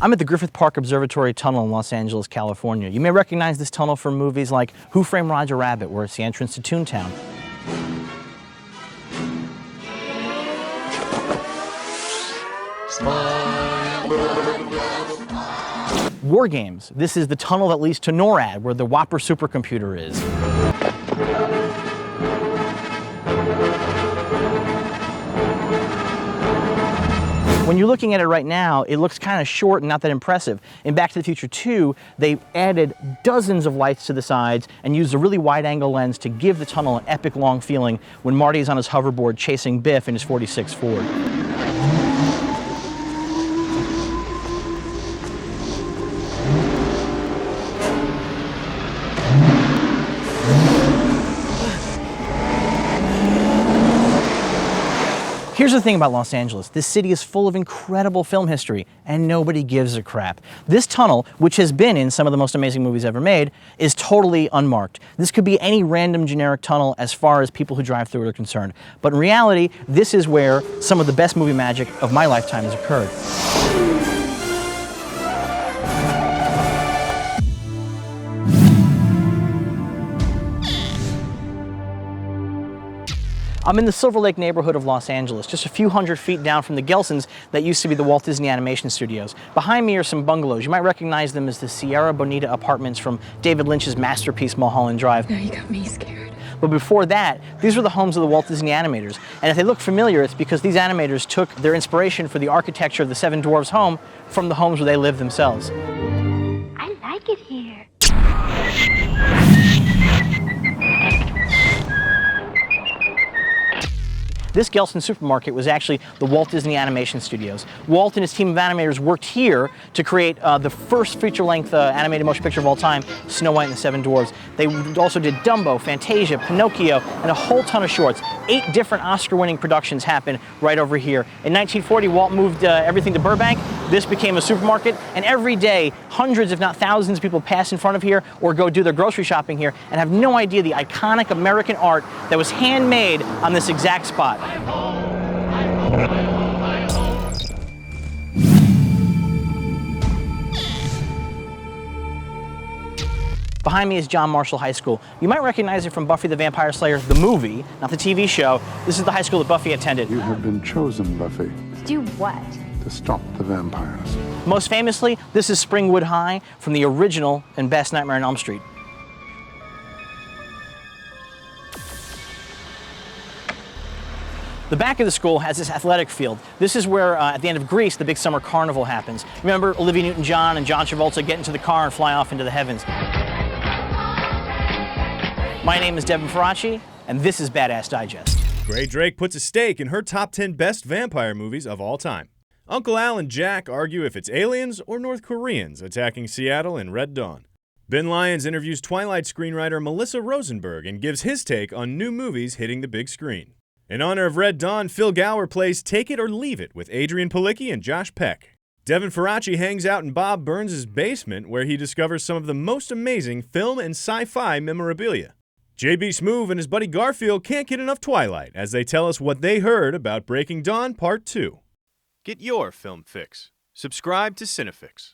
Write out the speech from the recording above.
I'm at the Griffith Park Observatory tunnel in Los Angeles, California. You may recognize this tunnel from movies like Who Framed Roger Rabbit, where it's the entrance to Toontown. Wargames. This is the tunnel that leads to NORAD, where the Whopper supercomputer is. When you're looking at it right now, it looks kind of short and not that impressive. In Back to the Future 2, they added dozens of lights to the sides and used a really wide-angle lens to give the tunnel an epic long feeling when Marty is on his hoverboard chasing Biff in his 46 Ford. Here's the thing about Los Angeles. This city is full of incredible film history, and nobody gives a crap. This tunnel, which has been in some of the most amazing movies ever made, is totally unmarked. This could be any random generic tunnel as far as people who drive through it are concerned. But in reality, this is where some of the best movie magic of my lifetime has occurred. I'm in the Silver Lake neighborhood of Los Angeles, just a few hundred feet down from the Gelsons that used to be the Walt Disney Animation Studios. Behind me are some bungalows. You might recognize them as the Sierra Bonita apartments from David Lynch's masterpiece, Mulholland Drive. Now you got me scared. But before that, these were the homes of the Walt Disney animators. And if they look familiar, it's because these animators took their inspiration for the architecture of the Seven Dwarves home from the homes where they lived themselves. I like it here. This Gelson supermarket was actually the Walt Disney Animation Studios. Walt and his team of animators worked here to create the first feature-length animated motion picture of all time, Snow White and the Seven Dwarfs. They also did Dumbo, Fantasia, Pinocchio, and a whole ton of shorts. 8 different Oscar-winning productions happened right over here. In 1940, Walt moved everything to Burbank. This became a supermarket, and every day, hundreds, if not thousands, of people pass in front of here or go do their grocery shopping here and have no idea the iconic American art that was handmade on this exact spot. Behind me is John Marshall High School. You might recognize it from Buffy the Vampire Slayer, the movie, not the TV show. This is the high school that Buffy attended. You have been chosen, Buffy. To do what? To stop the vampires. Most famously, this is Springwood High from the original and best Nightmare on Elm Street. The back of the school has this athletic field. This is where, at the end of Grease, the big summer carnival happens. Remember Olivia Newton-John and John Travolta get into the car and fly off into the heavens. My name is Devin Faraci, and this is Badass Digest. Gray Drake puts a stake in her top 10 best vampire movies of all time. Uncle Al and Jack argue if it's aliens or North Koreans attacking Seattle in Red Dawn. Ben Lyons interviews Twilight screenwriter Melissa Rosenberg and gives his take on new movies hitting the big screen. In honor of Red Dawn, Phil Gower plays Take It or Leave It with Adrian Palicki and Josh Peck. Devin Faraci hangs out in Bob Burns' basement where he discovers some of the most amazing film and sci-fi memorabilia. J.B. Smoove and his buddy Garfield can't get enough Twilight as they tell us what they heard about Breaking Dawn Part 2. Get your film fix. Subscribe to CineFix.